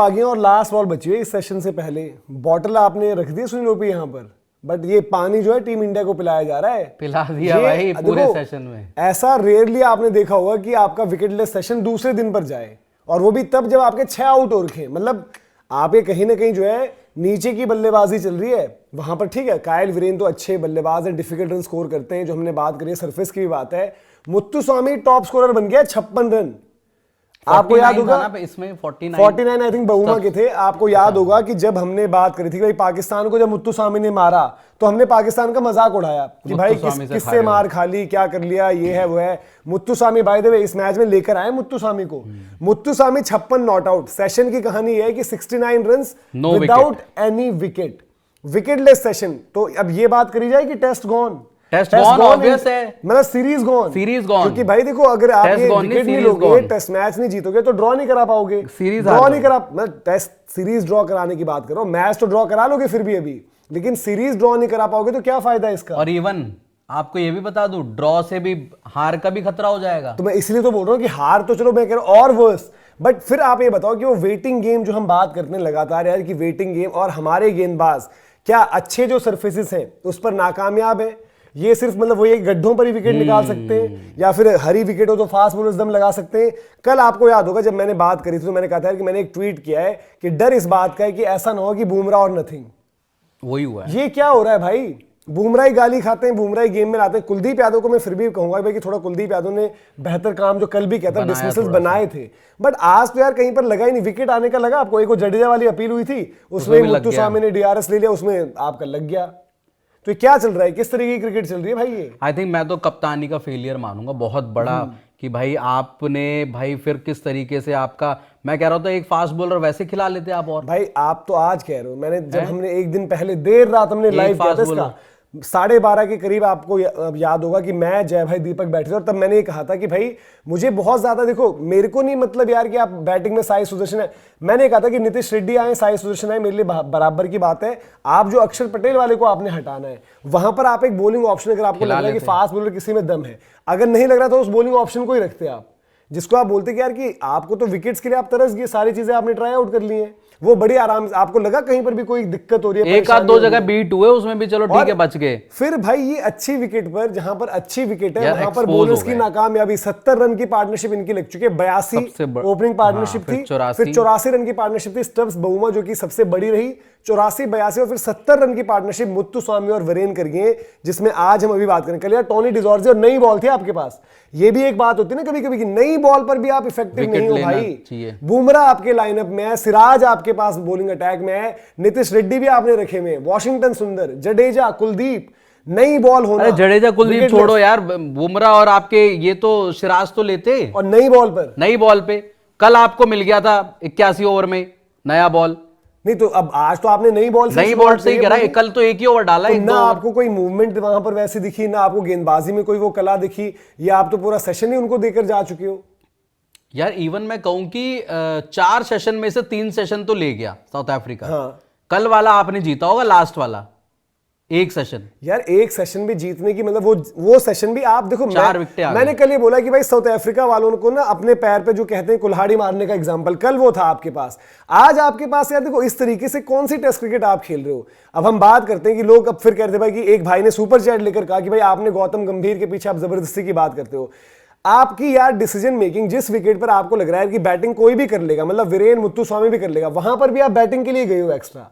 आगे और last ball बची है इस सेशन से पहले। बॉटल आपने रख दी सुनील ओपी यहाँ पर, बट ये पानी जो है टीम इंडिया को पिलाया जा रहा है। पिला दिया भाई पूरे सेशन में। ऐसा रेयरली आपने देखा होगा कि आपका विकेटलेस सेशन दूसरे दिन पर जाए, और वो भी तब जब आपके 6 आउट हो रखे। मतलब आपके कहीं ना कहीं जो है नीचे की बल्लेबाजी चल रही है वहां पर। ठीक है, कायल वीरेन तो अच्छे बल्लेबाज हैं, डिफिकल्ट रन स्कोर करते हैं, जो हमने बात करी है, सरफेस की भी बात है। मुत्तुस्वामी टॉप स्कोरर बन गया 56 रन। आपको याद होगा इसमें 49 आई थिंक बहुमा के थे। आपको याद होगा कि जब हमने बात करी थी कि भाई पाकिस्तान को जब मुत्तुस्वामी ने मारा तो हमने पाकिस्तान का मजाक उड़ाया कि भाई किससे मार खा ली, क्या कर लिया, ये है वो है। मुत्तुस्वामी बाय द वे इस मैच में लेकर आए मुत्तुस्वामी को। Muthuswamy 56 not out. सेशन की कहानी यह है कि 69 runs without any wicket, wicketless session. तो अब ये बात करी जाए कि test gone, test gone obviously है, मतलब सीरीज गॉन, सीरीज गॉन। क्योंकि भाई देखो अगर आप ये विकेट नहीं लोगे, टेस्ट मैच नहीं जीतोगे तो ड्रॉ नहीं करा पाओगे। सीरीज ड्रॉ नहीं करा, मैं टेस्ट सीरीज ड्रॉ कराने की बात कर रहा हूं। मैच तो ड्रॉ करा लोगे फिर भी अभी, लेकिन सीरीज ड्रॉ नहीं करा पाओगे तो क्या फायदा इसका। और इवन आपको ये भी बता दूं, ड्रॉ से भी हार का भी खतरा हो जाएगा। तो मैं इसलिए तो बोल रहा हूं कि हार तो चलो मैं कह रहा हूं और वर्स, बट फिर आप ये बताओ कि वो वेटिंग गेम जो हम बात करते हैं लगातार यार कि वेटिंग गेम, और हमारे गेंदबाज क्या अच्छे जो सरफेसेस हैं उस पर नाकामयाब है। ये सिर्फ मतलब वही गड्ढों पर ही विकेट निकाल सकते हैं, या फिर हरी विकेट हो तो फास्ट बॉलर्स दम लगा सकते हैं। कल आपको याद होगा जब मैंने बात करी थी तो मैंने कहा था कि मैंने एक ट्वीट किया है कि डर इस बात का है कि ऐसा ना हो कि बुमराह और नथिंग। वही हुआ है। ये क्या हो रहा है भाई, बुमराह ही गाली खाते हैं, बुमराह ही गेम में लाते हैं। कुलदीप यादव को मैं फिर भी कहूंगा भाई कि थोड़ा कुलदीप यादव ने बेहतर काम जो कल भी किया था, डिसमिसल्स बनाए थे, बट आज तो यार कहीं पर लगा ही नहीं। विकेट आने का लगा आपको, एक वो जडेजा वाली अपील हुई थी उसमें मुत्तुस्वामी ने डीआरएस ले लिया, उसमें आपका लग गया। तो क्या चल रहा है, किस तरीके की क्रिकेट चल रही है भाई ये? आई थिंक मैं तो कप्तानी का फेलियर मानूंगा बहुत बड़ा, कि भाई आपने भाई फिर किस तरीके से आपका, मैं कह रहा था एक फास्ट बॉलर वैसे खिला लेते आप। और भाई आप तो आज कह रहे हो, मैंने जब हमने एक दिन पहले देर रात हमने लाइव किया था इसका 12:30 के करीब, आपको याद होगा कि मैं जय भाई दीपक बैठे थे, और तब मैंने ये कहा था कि भाई मुझे बहुत ज्यादा, देखो मेरे को नहीं मतलब यार कि आप बैटिंग में साई सुदर्शन है, मैंने कहा था कि नीतीश रेड्डी आए, साई सुदर्शन आए, मेरे लिए बराबर की बात है। आप जो अक्षर पटेल वाले को आपने हटाना है, वहां पर आप एक बॉलिंग ऑप्शन, अगर आपको लग रहा है कि फास्ट बॉलर किसी में दम है, अगर नहीं लग रहा तो उस बॉलिंग ऑप्शन को ही रखते आप, जिसको आप बोलते कि यार कि आपको तो विकेट्स के लिए आप तरस गए, सारी चीजें आपने ट्राई आउट कर ली हैं, वो बड़ी आराम से, आपको लगा कहीं पर भी कोई दिक्कत हो रही है, एक आध दो जगह बीट हुए उसमें भी चलो ठीक है बच गए। फिर भाई ये अच्छी विकेट पर, जहां पर अच्छी विकेट है वहां पर बॉलर्स की नाकामयाबी। 70 रन की पार्टनरशिप इनकी लग चुकी है, 82 ओपनिंग पार्टनरशिप थी, फिर 84 रन की पार्टनरशिप थी स्टब्स बहुमा जो कि सबसे बड़ी रही, 84-82, और फिर 70 रन की पार्टनरशिप मुत्तुस्वामी और वीरेन कर गए, जिसमें आज हम अभी बात करें। कल यार टोनी डिजॉर्जे और नई बॉल थी आपके पास, ये भी एक बात होती है ना कभी कभी कि नई बॉल पर भी आप इफेक्टिव नहीं हो भाई। बुमराह आपके लाइनअप में है, सिराज आपके पास बॉलिंग अटैक में है, नीतीश रेड्डी भी आपने रखे में, वॉशिंगटन सुंदर, जडेजा, कुलदीप, नई बॉल होना। अरे जडेजा कुलदीप छोड़ो यार, बुमराह और आपके ये तो सिराज तो लेते, और नई बॉल पे कल आपको मिल गया था 81 ओवर में नया बॉल। नहीं तो अब आज तो आपने नई बॉल से ही करा है, कल तो एक ही ओवर डाला, तो ना आपको कोई मूवमेंट वहां पर वैसे दिखी, ना आपको गेंदबाजी में कोई वो कला दिखी, या आप तो पूरा सेशन ही उनको देकर जा चुके हो यार। इवन मैं कहूं कि 4 सेशन में से 3 सेशन तो ले गया साउथ अफ्रीका। हाँ। कल वाला आपने जीता होगा, लास्ट वाला एक सेशन यार, एक सेशन भी जीतने की मतलब वो सेशन भी आप देखो, 4 विकेटें मैंने कल ये बोला कि भाई साउथ अफ्रीका वालों को ना अपने पैर पे जो कहते हैं कुल्हाड़ी मारने का एग्जांपल कल वो था आपके पास। आज आपके पास यार देखो इस तरीके से कौन सी टेस्ट क्रिकेट आप खेल रहे हो। अब हम बात करते हैं कि लोग अब फिर कहते भाई कि एक भाई ने सुपर चैट लेकर कहा कि भाई आपने गौतम गंभीर के पीछे आप जबरदस्ती की बात करते हो। आपकी यार डिसीजन मेकिंग, जिस विकेट पर आपको लग रहा है कि बैटिंग कोई भी कर लेगा, मतलब वीरेन मुत्तुस्वामी भी कर लेगा, वहां पर भी आप बैटिंग के लिए गए हो एक्स्ट्रा।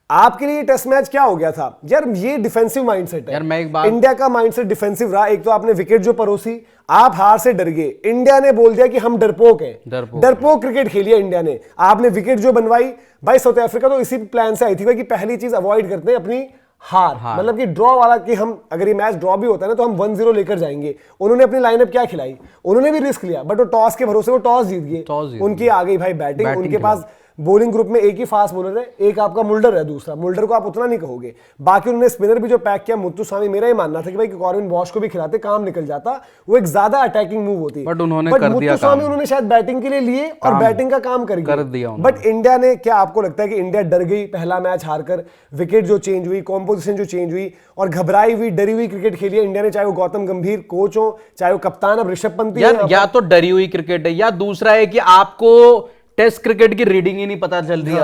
आपके लिए टेस्ट मैच क्या हो गया था यार, ये डिफेंसिव माइंडसेट है यार। मैं एक बात, इंडिया का माइंडसेट डिफेंसिव रहा। एक तो आपने विकेट जो परोसी, आप हार से डर गए, इंडिया ने बोल दिया कि हम डरपोक हैं, डरपोक क्रिकेट खेली है इंडिया ने। आपने विकेट जो बनवाई, भाई साउथ अफ्रीका तो इसी प्लान से आई थी कि पहली चीज अवॉइड करते हैं अपनी हार, मतलब कि ड्रॉ वाला, कि हम अगर ये मैच ड्रॉ भी होता है ना तो हम 1-0 लेकर जाएंगे। उन्होंने अपनी लाइनअप क्या खिलाई, उन्होंने भी रिस्क लिया, बट वो टॉस के भरोसे वो टॉस जीत गए, उनकी आ गई भाई बैटिंग। उनके पास बॉलिंग ग्रुप में एक ही फास्ट बॉलर है, एक आपका मुल्डर है, दूसरा मुल्डर को आप उतना नहीं कहोगे। बाकी उन्होंने स्पिनर भी जो पैक किया, मुत्तुस्वामी, मेरा ही मानना था कि भाई कॉर्विन बॉश को भी खिलाते काम निकल जाता, वो एक ज्यादा अटैकिंग मूव होती, बट उन्होंने कर दिया। मुत्तुस्वामी उन्होंने शायद बैटिंग के लिए लिए और बैटिंग का काम कर दिया। बट इंडिया ने, क्या आपको लगता है कि इंडिया डर गई पहला मैच हारकर? विकेट जो चेंज हुई, कॉम्पोजिशन जो चेंज हुई, और घबराई हुई डरी हुई क्रिकेट खेली है इंडिया ने, चाहे वो गौतम गंभीर कोच हो, चाहे वो कप्तान अब ऋषभ पंत। या तो डरी हुई क्रिकेट है, या दूसरा है कि आपको टेस्ट क्रिकेट की रीडिंग ही नहीं पता चल रही।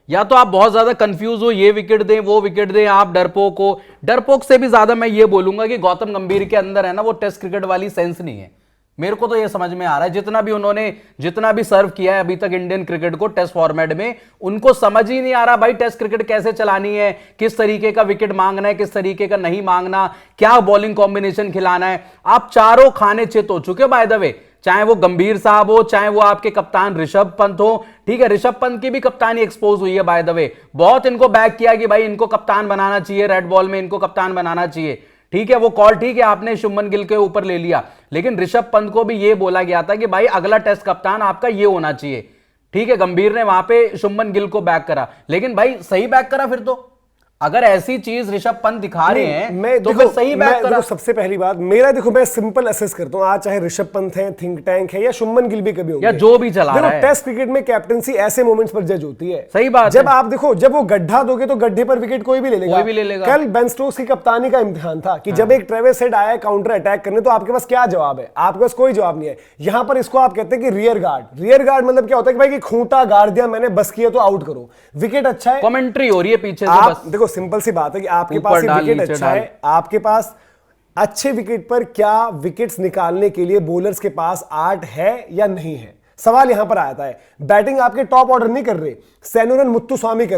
या तो आप बहुत ज्यादा कंफ्यूज हो, ये विकेट दें वो विकेट दें, आप डरपोक हो। डरपोक से भी ज्यादा मैं ये बोलूंगा कि गौतम गंभीर के अंदर है ना वो टेस्ट क्रिकेट वाली सेंस नहीं है। मेरे को तो ये समझ में आ रहा है, जितना भी सर्व किया है अभी तक इंडियन क्रिकेट को टेस्ट फॉर्मेट में, उनको समझ ही नहीं आ रहा भाई टेस्ट क्रिकेट कैसे चलानी है, किस तरीके का विकेट मांगना है, किस तरीके का नहीं मांगना, क्या बॉलिंग कॉम्बिनेशन खिलाना है। आप चारों खाने चित हो चुके बाय द वे, चाहे वो गंभीर साहब हो, चाहे वो आपके कप्तान ऋषभ पंत हो। ठीक है, ऋषभ पंत की भी कप्तानी एक्सपोज हुई है बाय द वे, बहुत इनको बैक किया कि भाई इनको कप्तान बनाना चाहिए, रेड बॉल में इनको कप्तान बनाना चाहिए। ठीक है, वो कॉल ठीक है, आपने शुभमन गिल के ऊपर ले लिया, लेकिन ऋषभ पंत को भी ये बोला गया था कि भाई अगला टेस्ट कप्तान आपका ये होना चाहिए। ठीक है, गंभीर ने वहां पे शुभमन गिल को बैक करा, लेकिन भाई सही बैक करा। फिर तो अगर ऐसी चीज ऋषभ पंत दिखा रहे हैं तो फिर सही बैक करा। सबसे पहली बात मेरा, देखो मैं सिंपल असेस करता हूं, आज चाहे ऋषभ पंत है, थिंक टैंक है, या शुभमन गिल भी कभी होंगे, या जो भी चला रहा है। टेस्ट क्रिकेट में कैप्टनसी ऐसे मोमेंट्स पर जज होती है। सही बात जब आप देखो, जब वो गड्ढा दोगे तो गड्ढे पर विकेट कोई भी ले लेगा। कल बेन स्टोक्स की कप्तानी का इम्तिहान था कि जब एक ट्रेविस हेड आया काउंटर अटैक करने, तो आपके पास क्या जवाब है? आपके पास कोई जवाब नहीं है। यहां पर इसको आप कहते हैं कि रियर गार्ड। रियर गार्ड मतलब क्या होता है कि भाई कि खूंटा गाड़ दिया मैंने, बस किया तो आउट करो, विकेट अच्छा है, कमेंट्री हो रही है पीछे से। आप देखो सिंपल सी बात है कि आपके पास विकेट अच्छा है, आपके पास अच्छे विकेट पर क्या विकेट्स निकालने के लिए बॉलर्स के पास आर्ट है या नहीं है, सवाल यहां पर आता है। बैटिंग आपके टॉप ऑर्डर नहीं कर रहे, सेनुरन मुत्तुस्वामी कर